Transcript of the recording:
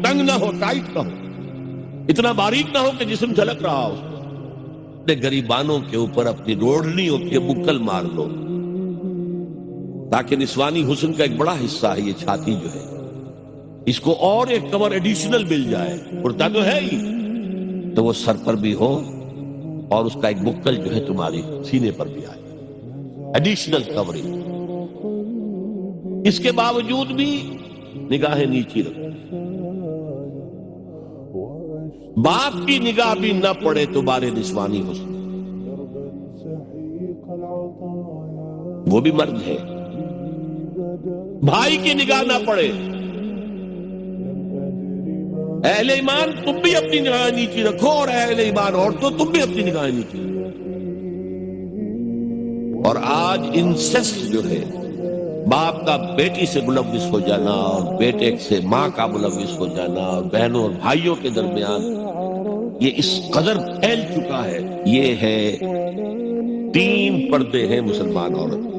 تنگ نہ ہو، ٹائٹ نہ ہو، اتنا باریک نہ ہو کہ جسم جھلک رہا ہو، اپنے گریبانوں کے اوپر اپنی روڑنی ہوتی ہے بکل مار لو، تاکہ نسوانی حسن کا ایک بڑا حصہ ہے یہ چھاتی جو ہے، اس کو اور ایک کور ایڈیشنل مل جائے، کرتا تو ہے ہی، تو وہ سر پر بھی ہو اور اس کا ایک بکل جو ہے تمہاری سینے پر بھی آئے، ایڈیشنل کورنگ۔ اس کے باوجود بھی نگاہیں نیچی رکھو، باپ کی نگاہ بھی نہ پڑے تمہارے نسوانی حسن، وہ بھی مرد ہے، بھائی کی نگاہ نہ پڑے، اہل ایمان تم بھی اپنی نگاہیں نیچی رکھو، اور اہل ایمان عورتوں تم بھی اپنی نگاہیں نیچی رکھو۔ اور آج انسسٹ جو ہے، باپ کا بیٹی سے ملوث ہو جانا اور بیٹے سے ماں کا ملوث ہو جانا اور بہنوں اور بھائیوں کے درمیان، یہ اس قدر پھیل چکا ہے۔ یہ ہے 3 پردے ہیں مسلمان عورت۔